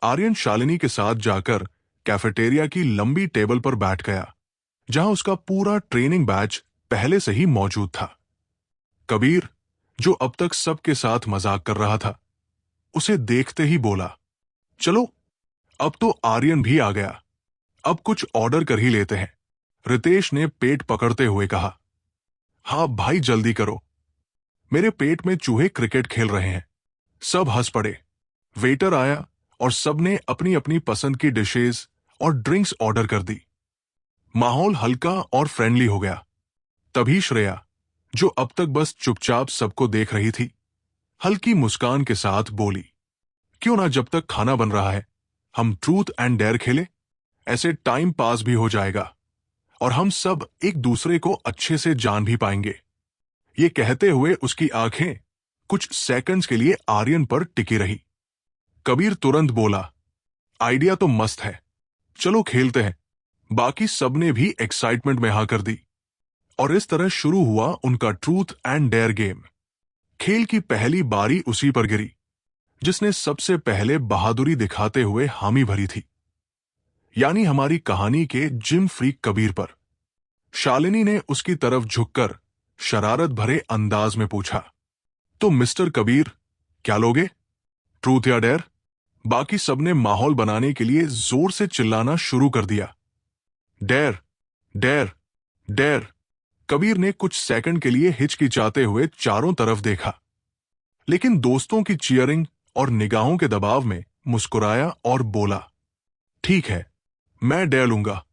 आर्यन शालिनी के साथ जाकर कैफेटेरिया की लंबी टेबल पर बैठ गया, जहां उसका पूरा ट्रेनिंग बैच पहले से ही मौजूद था। कबीर, जो अब तक सबके साथ मजाक कर रहा था, उसे देखते ही बोला, चलो, अब तो आर्यन भी आ गया, अब कुछ ऑर्डर कर ही लेते हैं। रितेश ने पेट पकड़ते हुए कहा। हाँ भाई, जल्दी करो, मेरे पेट में चूहे क्रिकेट खेल रहे हैं। सब हंस पड़े। वेटर आया और सबने अपनी अपनी पसंद की डिशेज और ड्रिंक्स ऑर्डर कर दी। माहौल हल्का और फ्रेंडली हो गया। तभी श्रेया, जो अब तक बस चुपचाप सबको देख रही थी, हल्की मुस्कान के साथ बोली, क्यों ना जब तक खाना बन रहा है हम ट्रूथ एंड डेयर खेले, ऐसे टाइम पास भी हो जाएगा और हम सब एक दूसरे को अच्छे से जान भी पाएंगे। ये कहते हुए उसकी आंखें कुछ सेकंड्स के लिए आर्यन पर टिकी रही। कबीर तुरंत बोला, आइडिया तो मस्त है, चलो खेलते हैं। बाकी सबने भी एक्साइटमेंट में हाँ कर दी और इस तरह शुरू हुआ उनका ट्रूथ एंड डेयर गेम। खेल की पहली बारी उसी पर गिरी जिसने सबसे पहले बहादुरी दिखाते हुए हामी भरी थी, यानी हमारी कहानी के जिम फ्रीक कबीर पर। शालिनी ने उसकी तरफ झुककर शरारत भरे अंदाज में पूछा, तो मिस्टर कबीर, क्या लोगे, ट्रूथ या डेयर? बाकी सबने माहौल बनाने के लिए जोर से चिल्लाना शुरू कर दिया। Dare, dare, dare. कबीर ने कुछ सेकंड के लिए हिचकिचाते हुए चारों तरफ देखा, लेकिन दोस्तों की चीयरिंग और निगाहों के दबाव में मुस्कुराया और बोला, ठीक है, मैं डेयर लूंगा।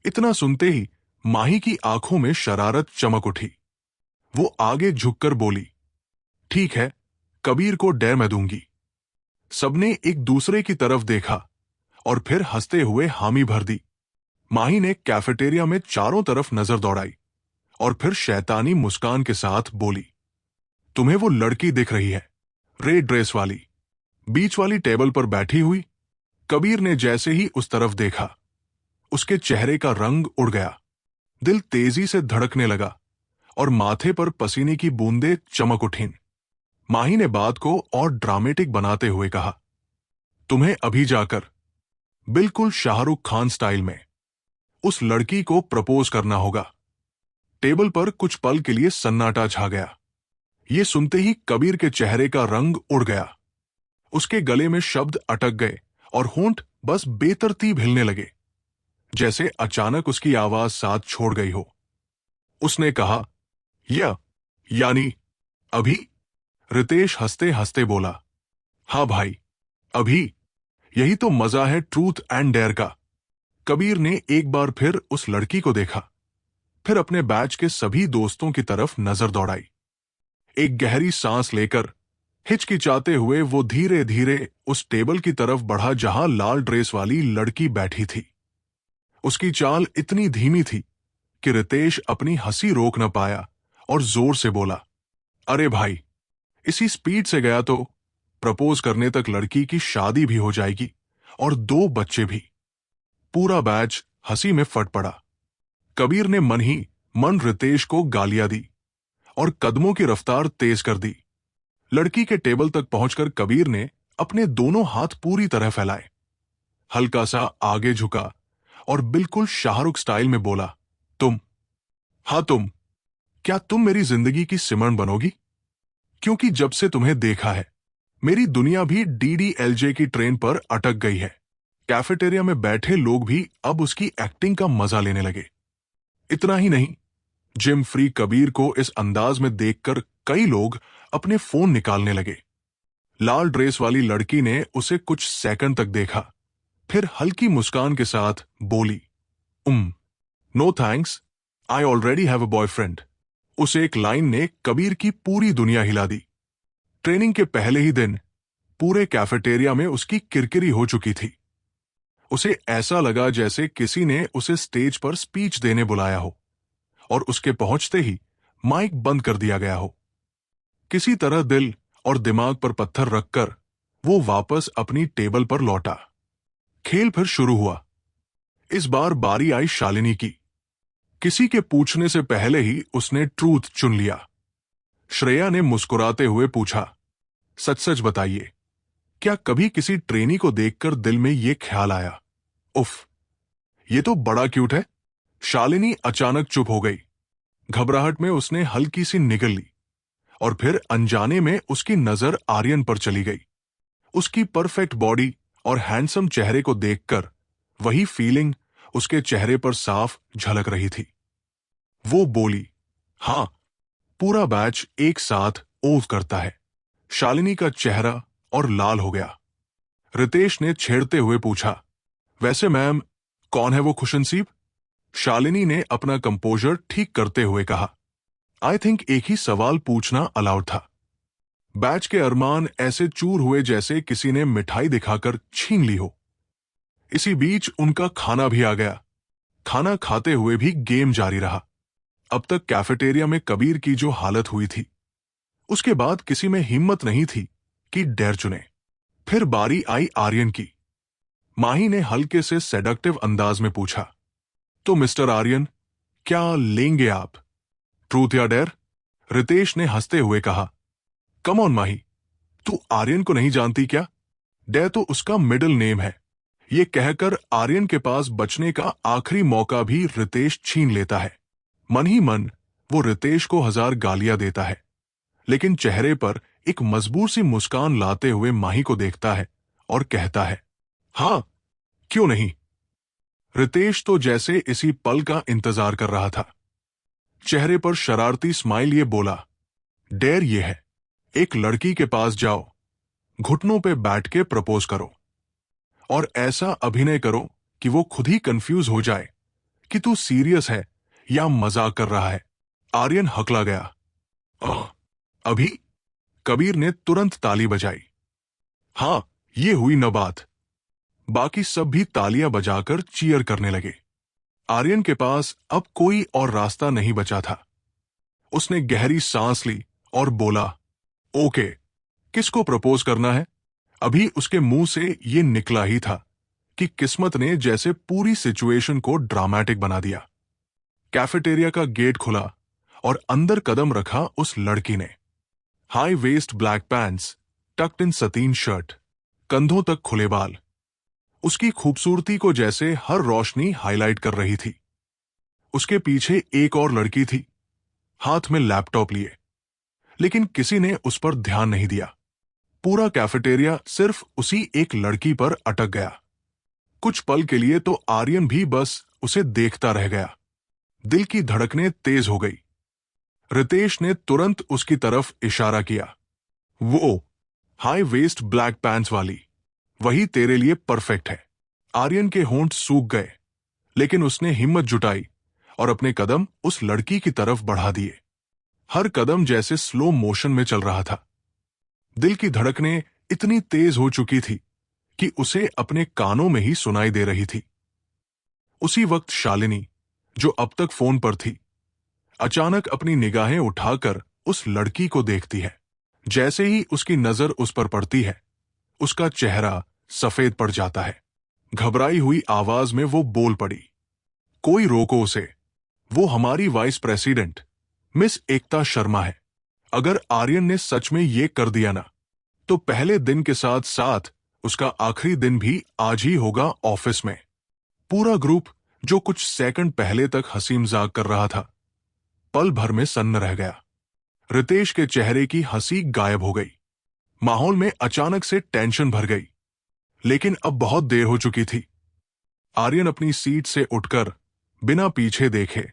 इतना सुनते ही माही की आंखों में शरारत चमक उठी। वो आगे झुककर बोली, ठीक है, कबीर को डेयर मैं दूंगी। सबने एक दूसरे की तरफ देखा और फिर हंसते हुए हामी भर दी। माही ने कैफेटेरिया में चारों तरफ नजर दौड़ाई और फिर शैतानी मुस्कान के साथ बोली, तुम्हें वो लड़की दिख रही है, रेड ड्रेस वाली, बीच वाली टेबल पर बैठी हुई? कबीर ने जैसे ही उस तरफ देखा, उसके चेहरे का रंग उड़ गया, दिल तेजी से धड़कने लगा और माथे पर पसीने की बूंदें चमक उठीं। माही ने बात को और ड्रामेटिक बनाते हुए कहा, तुम्हें अभी जाकर बिल्कुल शाहरुख खान स्टाइल में उस लड़की को प्रपोज करना होगा। टेबल पर कुछ पल के लिए सन्नाटा छा गया। ये सुनते ही कबीर के चेहरे का रंग उड़ गया। उसके गले में शब्द अटक गए और होंठ बस बेतरतीब हिलने लगे, जैसे अचानक उसकी आवाज साथ छोड़ गई हो। उसने कहा, यानी अभी? रितेश हंसते हंसते बोला, हाँ भाई, अभी। यही तो मजा है ट्रूथ एंड डेयर का। कबीर ने एक बार फिर उस लड़की को देखा, फिर अपने बैच के सभी दोस्तों की तरफ नजर दौड़ाई। एक गहरी सांस लेकर हिचकिचाते हुए वो धीरे धीरे उस टेबल की तरफ बढ़ा जहां लाल ड्रेस वाली लड़की बैठी थी। उसकी चाल इतनी धीमी थी कि रितेश अपनी हंसी रोक न पाया और जोर से बोला, अरे भाई, इसी स्पीड से गया तो प्रपोज करने तक लड़की की शादी भी हो जाएगी और 2 बच्चे भी। पूरा बैच हंसी में फट पड़ा। कबीर ने मन ही मन रितेश को गालियां दी और कदमों की रफ्तार तेज कर दी। लड़की के टेबल तक पहुंचकर कबीर ने अपने दोनों हाथ पूरी तरह फैलाए, हल्का सा आगे झुका और बिल्कुल शाहरुख स्टाइल में बोला, तुम, हाँ तुम, क्या तुम मेरी जिंदगी की सिमरन बनोगी? क्योंकि जब से तुम्हें देखा है, मेरी दुनिया भी डीडीएलजे की ट्रेन पर अटक गई है। कैफेटेरिया में बैठे लोग भी अब उसकी एक्टिंग का मजा लेने लगे। इतना ही नहीं, जिम फ्री कबीर को इस अंदाज में देखकर कई लोग अपने फोन निकालने लगे। लाल ड्रेस वाली लड़की ने उसे कुछ सेकंड तक देखा, फिर हल्की मुस्कान के साथ बोली, no thanks, I already have a boyfriend. उस एक लाइन ने कबीर की पूरी दुनिया हिला दी। ट्रेनिंग के पहले ही दिन पूरे कैफेटेरिया में उसकी किरकिरी हो चुकी थी। उसे ऐसा लगा जैसे किसी ने उसे स्टेज पर स्पीच देने बुलाया हो और उसके पहुंचते ही माइक बंद कर दिया गया हो। किसी तरह दिल और दिमाग पर पत्थर रखकर वो वापस अपनी टेबल पर लौटा। खेल फिर शुरू हुआ। इस बार बारी आई शालिनी की। किसी के पूछने से पहले ही उसने ट्रूथ चुन लिया। श्रेया ने मुस्कुराते हुए पूछा, सच सच बताइए, क्या कभी किसी ट्रेनी को देखकर दिल में ये ख्याल आया, उफ, ये तो बड़ा क्यूट है? शालिनी अचानक चुप हो गई। घबराहट में उसने हल्की सी निगल ली और फिर अनजाने में उसकी नजर आर्यन पर चली गई। उसकी परफेक्ट बॉडी और हैंडसम चेहरे को देखकर वही फीलिंग उसके चेहरे पर साफ झलक रही थी। वो बोली, हाँ, पूरा बैच एक साथ ओव करता है। शालिनी का चेहरा और लाल हो गया। रितेश ने छेड़ते हुए पूछा, वैसे मैम, कौन है वो खुशनसीब? शालिनी ने अपना कंपोजर ठीक करते हुए कहा, आई थिंक एक ही सवाल पूछना अलाउड था। बैच के अरमान ऐसे चूर हुए जैसे किसी ने मिठाई दिखाकर छीन ली हो। इसी बीच उनका खाना भी आ गया। खाना खाते हुए भी गेम जारी रहा। अब तक कैफेटेरिया में कबीर की जो हालत हुई थी, उसके बाद किसी में हिम्मत नहीं थी कि डेर चुने। फिर बारी आई आर्यन की। माही ने हल्के से सेडक्टिव अंदाज में पूछा, तो मिस्टर आर्यन, क्या लेंगे आप, ट्रूथ या डेर? रितेश ने हंसते हुए कहा, कम ऑन माही, तू आर्यन को नहीं जानती क्या? डेर तो उसका मिडिल नेम है। ये कहकर आर्यन के पास बचने का आखिरी मौका भी रितेश छीन लेता है। मन ही मन वो रितेश को 1000 गालियां देता है, लेकिन चेहरे पर एक मजबूर सी मुस्कान लाते हुए माही को देखता है और कहता है, हाँ, क्यों नहीं। रितेश तो जैसे इसी पल का इंतजार कर रहा था। चेहरे पर शरारती स्माइल ये बोला, डेर ये है, एक लड़की के पास जाओ, घुटनों पे बैठ के प्रपोज करो और ऐसा अभिनय करो कि वो खुद ही कंफ्यूज हो जाए कि तू सीरियस है या मजाक कर रहा है। आर्यन हकला गया। अभी? कबीर ने तुरंत ताली बजाई। हां, ये हुई न बात। बाकी सब भी तालियां बजाकर चीयर करने लगे। आर्यन के पास अब कोई और रास्ता नहीं बचा था। उसने गहरी सांस ली और बोला, ओके, किसको प्रपोज करना है? अभी उसके मुंह से ये निकला ही था कि किस्मत ने जैसे पूरी सिचुएशन को ड्रामेटिक बना दिया। कैफेटेरिया का गेट खुला और अंदर कदम रखा उस लड़की ने। High waist black pants, tucked in satin shirt, कंधों तक खुले बाल। उसकी खूबसूरती को जैसे हर रोशनी हाईलाइट कर रही थी। उसके पीछे एक और लड़की थी, हाथ में लैपटॉप लिए, लेकिन किसी ने उस पर ध्यान नहीं दिया। पूरा कैफेटेरिया सिर्फ उसी एक लड़की पर अटक गया। कुछ पल के लिए तो आर्यन भी बस उसे देखता रह गया। दिल की धड़कनें तेज हो गई। रितेश ने तुरंत उसकी तरफ इशारा किया, वो हाई वेस्ट ब्लैक पैंट्स वाली, वही तेरे लिए परफेक्ट है। आर्यन के होंठ सूख गए, लेकिन उसने हिम्मत जुटाई और अपने कदम उस लड़की की तरफ बढ़ा दिए। हर कदम जैसे स्लो मोशन में चल रहा था। दिल की धड़कनें इतनी तेज हो चुकी थी कि उसे अपने कानों में ही सुनाई दे रही थी। उसी वक्त शालिनी, जो अब तक फोन पर थी, अचानक अपनी निगाहें उठाकर उस लड़की को देखती है। जैसे ही उसकी नजर उस पर पड़ती है, उसका चेहरा सफेद पड़ जाता है। घबराई हुई आवाज में वो बोल पड़ी, कोई रोको उसे, वो हमारी vice president miss Ekta Sharma है। अगर आर्यन ने सच में ये कर दिया ना, तो पहले दिन के साथ साथ उसका आखिरी दिन भी आज ही होगा ऑफिस में। पूरा ग्रुप, जो कुछ सेकंड पहले तक हंसी मजाक कर रहा था, पल भर में सन्न रह गया। रितेश के चेहरे की हंसी गायब हो गई। माहौल में अचानक से टेंशन भर गई, लेकिन अब बहुत देर हो चुकी थी। आर्यन अपनी सीट से उठकर बिना पीछे देखे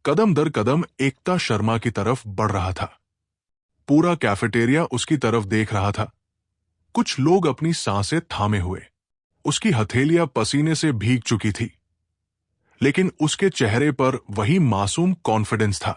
कदम दर कदम एकता शर्मा की तरफ बढ़ रहा था। पूरा कैफेटेरिया उसकी तरफ देख रहा था। कुछ लोग अपनी सांसें थामे हुए। उसकी हथेलियां पसीने से भीग चुकी थी, लेकिन उसके चेहरे पर वही मासूम कॉन्फिडेंस था।